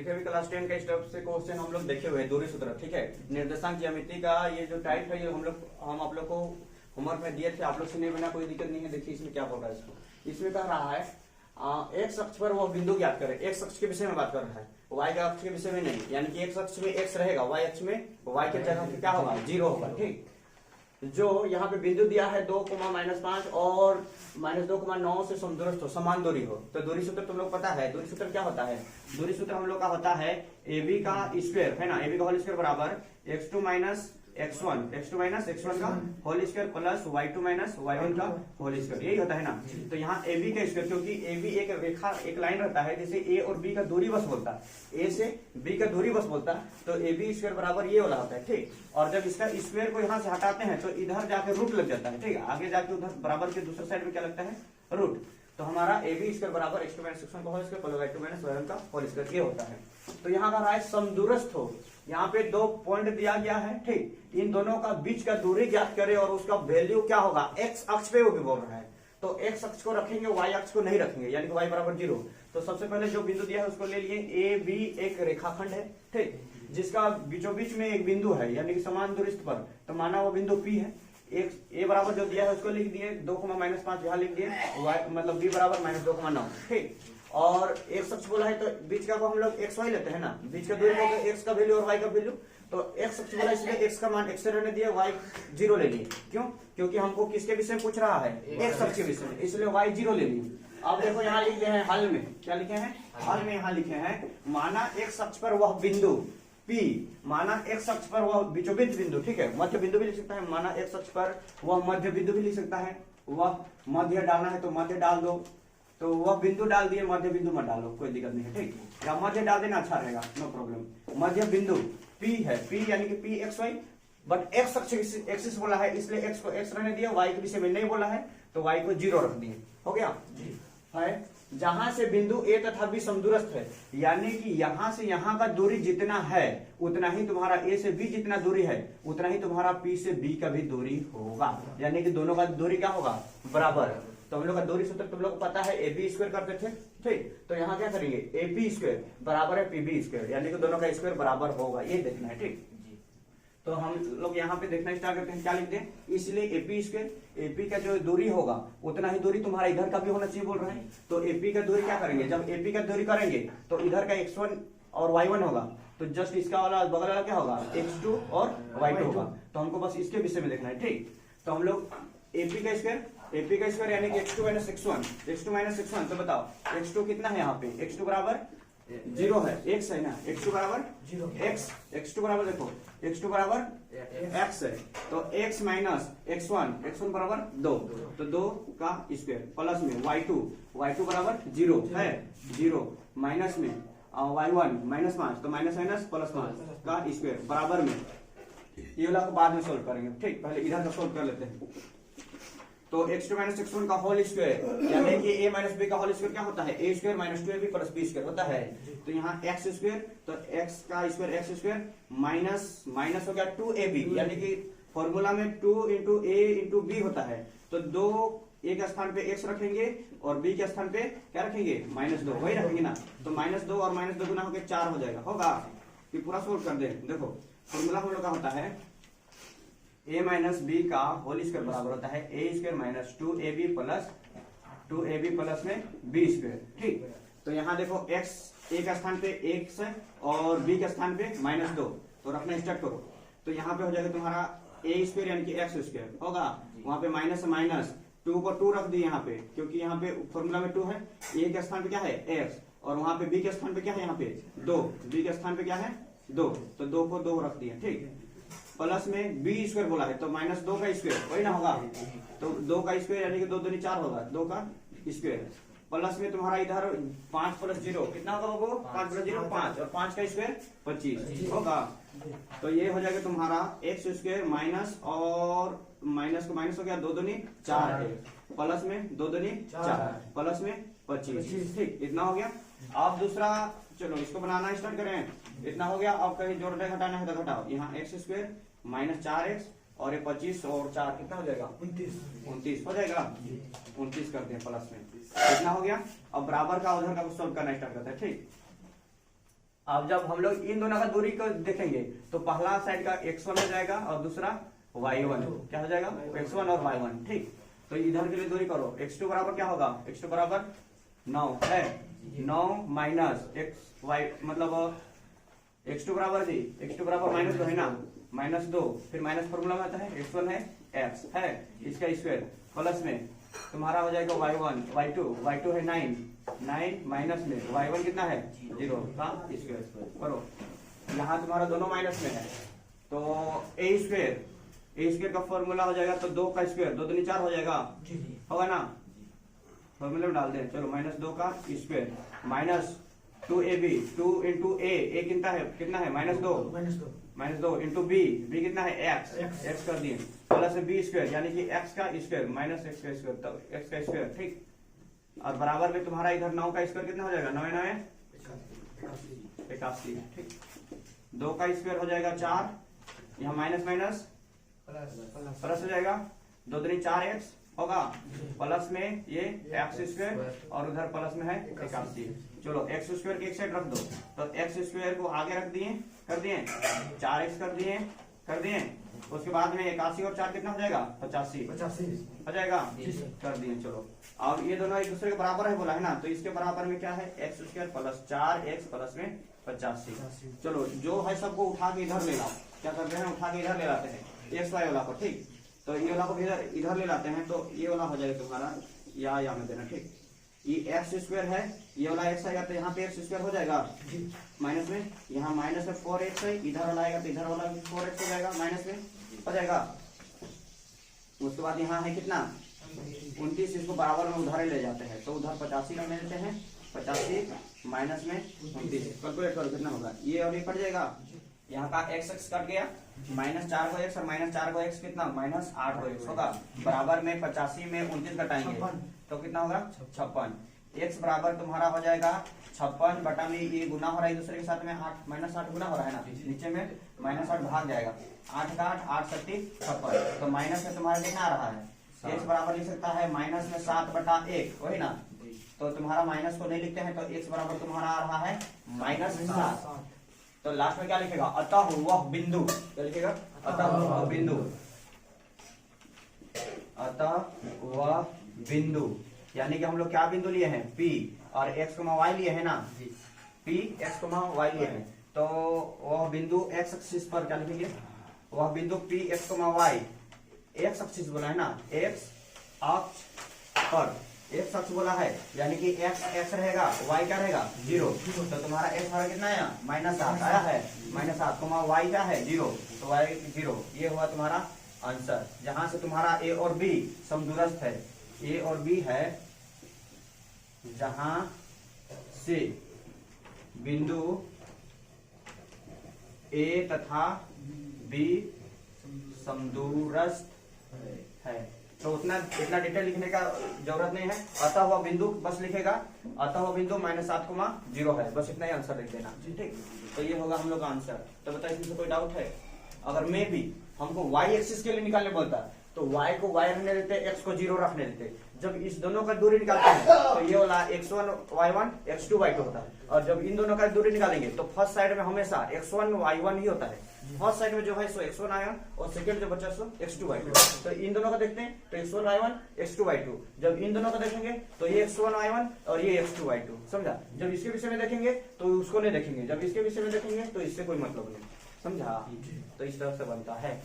देखिए अभी क्लास 10 का स्टेप से क्वेश्चन हम लोग देखे हुए हैं, दूरी सूत्र, ठीक है। निर्देशांक ज्यामिति का ये जो टाइप है ये हम आप लोग को होमवर्क में दिए थे, आप लोग सुने बिना कोई दिक्कत नहीं है। देखिए इसमें क्या बोल रहा है, इसमें कह रहा है एक्स अक्ष पर वो बिंदु ज्ञात करें। एक्स अक्ष के विषय में बात कर रहा है, वाई के अक्ष के विषय में नहीं। यानी कि एक्स अक्ष में एक्स रहेगा, वाई अक्ष में वाई के जगह पे क्या होगा, 0 होगा, ठीक। जो यहाँ पे बिंदु दिया है 2,-5 और -2,9 से समदूरस्थ हो, समान दूरी हो। तो दूरी सूत्र तुम लोग पता है, दूरी सूत्र क्या होता है? दूरी सूत्र हम लोग का होता है AB का स्क्वायर, है ना, AB का होल स्क्वायर बराबर x2 माइनस x1 का whole square plus y2 minus y1 का होल स्क्वायर, यही होता है ना। तो यहाँ AB का स्क्वायर, क्योंकि AB एक रेखा, एक लाइन रहता है, जैसे A और B का दूरी बस बोलता है, A से B का दूरी बस बोलता है, तो AB स्क्वायर बराबर ये वाला होता है, ठीक। और जब इसका स्क्वायर को यहाँ से हटाते हैं तो इधर जाके रूट लग जाता है, ठीक है। आगे जाके उधर बराबर के दूसरे साइड में क्या लगता है, रूट। तो हमारा AB स्क्वायर बराबर x2 माइनस x1 का whole square plus y2 minus y1 का होल स्क्वायर, ये होता है। तो यहाँ का रहा है समदूरस्थ हो, यहाँ पे 2 पॉइंट दिया गया है, ठीक। इन दोनों का बीच का दूरी ज्ञात करें और उसका वैल्यू क्या होगा, एक्स अक्ष पे वो भी बोल रहा है। तो एक्स अक्ष को रखेंगे, वाई अक्ष को नहीं रखेंगे, यानी कि वाई बराबर 0। तो सबसे पहले जो बिंदु दिया है उसको ले लिए। ए बी एक रेखाखंड है, ठीक, जिसका बीचों बीच में एक बिंदु है, यानी कि समान दूरिस्थ पर। तो माना वो बिंदु पी है। ए बराबर जो दिया है उसको लिख दिए 2,-5 यहाँ लिख दिए, वाई मतलब बी बराबर -2,9, ठीक। और एक्स अक्ष बोला है तो बीच का को हम लोग एक्स वाई लेते हैं ना, बीच का दूरी होगा एक्स का वैल्यू और वाई का वैल्यू। तो एक्स अक्ष बोला इसलिए एक्स का मान एक्स से रहने दिया, वाई 0 ले लिए। क्यों? क्योंकि हमको किसके विषय में पूछ रहा है, एक्स अक्ष के विषय में, इसलिए वाई 0 ले लिए। अब देखो यहाँ लिखे हैं हल में, क्या लिखे हैं हल में, यहाँ लिखे हैं माना एक्स अक्ष पर वह बिंदु P, माना एक्स अक्ष पर वह बीचों बीच बिंदु, ठीक है, मध्य बिंदु भी लिख सकता है। माना एक्स अक्ष पर वह मध्य बिंदु भी लिख सकता है, वह मध्य डालना है तो मध्य डाल दो, तो वह बिंदु डाल दिए, मध्य बिंदु मत डालो, कोई दिक्कत नहीं है, ठीक। या मध्य डाल देना अच्छा रहेगा, नो प्रॉब्लम। मध्य बिंदु P है, P यानी कि P x y, but x अक्ष एक्सिस बोला है इसलिए एक्स को एक्स रहने दिया, वाई के विषय में नहीं बोला है तो वाई को 0 रख दिए, हो गया है। जहां से बिंदु A तथा B समदूरस्थ है, यानी कि यहां से यहां का दूरी जितना है उतना ही तुम्हारा A से B जितना दूरी है उतना ही तुम्हारा P से B का भी दूरी होगा, यानी कि दोनों का दूरी क्या होगा, बराबर। तो हम लोग का दूरी सूत्र तुम लोग को पता है, AB स्क्वायर करते थे, ठीक। तो यहाँ क्या करेंगे, AB स्क्वायर बराबर है PB स्क्वायर, यानी कि दोनों का स्क्वायर बराबर होगा, ये देखना है, ठीक। तो हम लोग यहाँ पे देखना स्टार्ट करते हैं, क्या लिखते हैं, इसलिए AP स्क्वायर, AP का जो दूरी होगा उतना ही दूरी तुम्हारा इधर का भी होना चाहिए बोल रहे हैं। तो AP का दूरी क्या करेंगे, जब AP का दूरी करेंगे तो इधर का x1 और y1 होगा, तो जस्ट इसका वाला बगल वाला क्या होगा, x2 और y2 होगा। तो हमको बस इसके विषय में देखना है, ठीक। तो हम लोग AP का स्क्वायर यानी कि x2 माइनस x1, तो बताओ x2 कितना है यहाँ पे, x2 बराबर 0 है, x है ना, x2 बराबर 0, x2 बराबर देखो x2 बराबर x है, तो x माइनस x1 बराबर 2, तो 2 का स्क्वायर प्लस में y2 बराबर 0 है, 0 माइनस में y1 -5, तो माइनस प्लस 5 का स्क्वायर बराबर में, ये वाला को बाद में सोल्व करेंगे, ठीक। पहले इधर का सोल्व कर लेते हैं। तो x2 माइनस x1 का होल स्क्वायर यानी कि a माइनस b का होल स्क्वायर क्या होता है, a square minus 2ab plus b square होता है। तो यहाँ x स्क्वायर, तो x का स्क्वायर x स्क्वायर माइनस हो गया 2ab, यानी कि फॉर्मूला में 2 इंटू a इंटू b होता है। तो 2 a के स्थान पे x रखेंगे और b के स्थान पे क्या रखेंगे, -2, वही रखेंगे ना। तो -2 और -2 गुना होकर 4 हो जाएगा, होगा। ये पूरा सोल्व कर दे। देखो फॉर्मूला हम लोग का होता है a माइनस बी का होल स्क्वायर बराबर होता है a square minus 2ab plus में b स्क्वायर, ठीक। तो यहाँ देखो x a के स्थान पे x है और b के स्थान पे -2, तो रखना स्टार्ट करो। तो यहाँ पे हो जाएगा तुम्हारा a स्क्वायर यानी कि x स्क्वायर होगा, वहां पे माइनस है माइनस, 2 को 2 रख दी यहाँ पे, क्योंकि यहाँ पे फॉर्मूला में 2 है, a के स्थान पे क्या है x, और वहां पे b के स्थान पे क्या है, यहाँ पे 2, b के स्थान पे क्या है 2, तो 2 को 2 रख दिया, ठीक। प्लस में b स्क्वायर बोला है तो -2 का स्क्वायर वही ना होगा, तो 2 का स्क्वायर यानी कि 2 दूनी 4 होगा, 2 का स्क्वायर प्लस में तुम्हारा इधर 5 प्लस 0 कितना होगा वो, 5 प्लस 0 5, और 5 का स्क्वायर 25 होगा। तो ये हो जाएगा तुम्हारा x स्क्वायर माइनस और माइनस को माइनस हो गया, 2 दूनी 4 है, प्लस में 2 दूनी 4 प्लस में 25, ठीक। इतना हो गया। अब दूसरा चलो इसको बनाना स्टार्ट करें, इतना हो गया। अब कहीं जोड़ना घटाना है तो घटाओ, यहाँ x स्क्वायर माइनस 4x और ये 25 और 4 कितना हो जाएगा, 29 हो जाएगा, 29 करते हैं प्लस में, कितना हो गया। अब बराबर का उधर का सोल्व करना स्टार्ट करते हैं, ठीक। अब जब हम लोग इन दोनों का दूरी को देखेंगे तो पहला साइड का x1 हो जाएगा और दूसरा y1 क्या हो जाएगा, x1 और y1, ठीक। तो इधर के लिए दूरी करो, x2 बराबर क्या होगा, x2 बराबर 9 है, 9 माइनस x y मतलब x2 बराबर जी, x2 बराबर -2 है ना, -2, फिर माइनस फॉर्मूला में आता है x1 है x है, इसका स्क्वायर प्लस में तुम्हारा हो जाएगा y1 y2 है 9 माइनस में y1 कितना है 0 का स्क्वायर करो। यहाँ तुम्हारा दोनों माइनस में है तो ए स्क्वायर का फॉर्मूला हो जाएगा तो 2 का स्क्वायर 2 दूनी 4 हो जाएगा, होगा ना, फॉर्मूले में डाल दें, चलो -2 का स्क्वायर माइनस 2ab 2 इंटू ए कितना है -2 इंटू बी कितना है x कर दिए प्लस बी स्क्वायर यानी कि x का स्क्वायर माइनस x का स्क्वायर तो x का स्क्वायर, ठीक। और बराबर में तुम्हारा इधर 9 का स्क्वायर कितना हो जाएगा, 9 81, ठीक। 2 का स्क्वायर हो जाएगा 4, यहाँ माइनस प्लस हो जाएगा 2 दूनी 4x होगा, प्लस में ये x स्क्वायर और उधर प्लस में है 81। चलो x स्क्वायर के एक साइड रख दो तो x स्क्वायर को आगे रख दिए कर दिए 4x कर दिए उसके बाद में 81 और 4 कितना हो जाएगा 85 हो जाएगा, कर दिए। चलो और ये दोनों एक दूसरे के बराबर है बोला है ना, तो इसके बराबर में क्या है x square plus 4x plus में 85। चलो जो है सबको उठा के इधर ले लाओ, क्या करते हैं उठा के इधर ले लाते हैं x y वाला को, ठीक। तो ये वाला को इधर ले लाते हैं तो ये वाला हो जाएगा तुम्हारा यहाँ में देना, ठीक। ये x स्क्वायर है, ये वाला x आएगा तो यहाँ पे x स्क्वायर हो जाएगा माइनस में, यहाँ माइनस में 4x है, इधर वाला आएगा तो इधर वाला 4x हो जाएगा माइनस में हो जाएगा। उसके बाद यहाँ है कितना 29, इसको बराबर में उधर ले जाते हैं तो उधर 85 में लेते हैं, 85 माइनस में 29 कैलकुलेट करो कितना होगा, ये और ये कट जाएगा, यहाँ का x कट गया, -4 को x और -4 को x कितना -8 को x होगा, बराबर में 85 में 29 घटाएंगे तो कितना होगा 56। x बराबर तुम्हारा हो जाएगा 56 बटा में ये गुना हो रहा है दूसरे के साथ में 8 -8 गुना हो रहा है ना, नीचे में -8 भाग जाएगा, 8 का 8 7 56 तो माइनस में तुम्हारा कितना आ रहा है x बराबर लिख सकता है माइनस में 7 बटा 1 वही ना, तो तुम्हारा माइनस को नहीं लिखते हैं तो x बराबर तुम्हारा आ रहा है -7। तो लास्ट में क्या लिखेगा अतः वह बिंदु, क्या लिखेगा अतः वह बिंदु यानी कि हम लोग क्या बिंदु लिए हैं P और x, y लिए हैं ना, P x, y लिए हैं तो वह बिंदु x एक्सिस पर क्या लिखेंगे, वह बिंदु P x, y x axis बोला है ना, x अक्ष पर x अक्ष बोला है यानी कि x रहेगा y क्या रहेगा 0, तो तुम्हारा x हमारा कितना आया -8 आया है, -8 y क्या है 0 तो y 0, ये हुआ तुम्हारा आंसर। जहां से तुम्हारा a और b समदूरस्थ है, a और b है जहां से बिंदु a तथा b समदूरस्थ है, तो इतना डिटेल लिखने का जरूरत नहीं है, अतः वह बिंदु बस लिखेगा, अतः वह बिंदु -7, 0 है, बस इतना ही आंसर लिख देना, ठीक। तो ये होगा हम लोग का आंसर। तो बताइए इसमें कोई डाउट है? अगर मैं भी हमको y एक्सिस के लिए निकालने बोलता तो y को y रखने देते, x को 0 रखने देते, जब इस दोनों का दूरी निकालते हैं तो ये वाला x1 y1 x2 y2 होता है, और जब इन दोनों का दूरी निकालेंगे तो फर्स्ट साइड में हमेशा x1 y1 ही होता है, फर्स्ट साइड में जो है सो x1 आया और सेकंड जो बचा सो x2 y2। तो इन दोनों का देखते हैं तो x1 y1 x2 y2, जब इन दोनों का देखेंगे तो ये x1 y1 और ये x2 y2, समझा। जब इसके विषय में देखेंगे तो उसको नहीं देखेंगे, जब इसके विषय में देखेंगे तो इससे कोई मतलब नहीं, समझा। तो इस तरह से बनता है।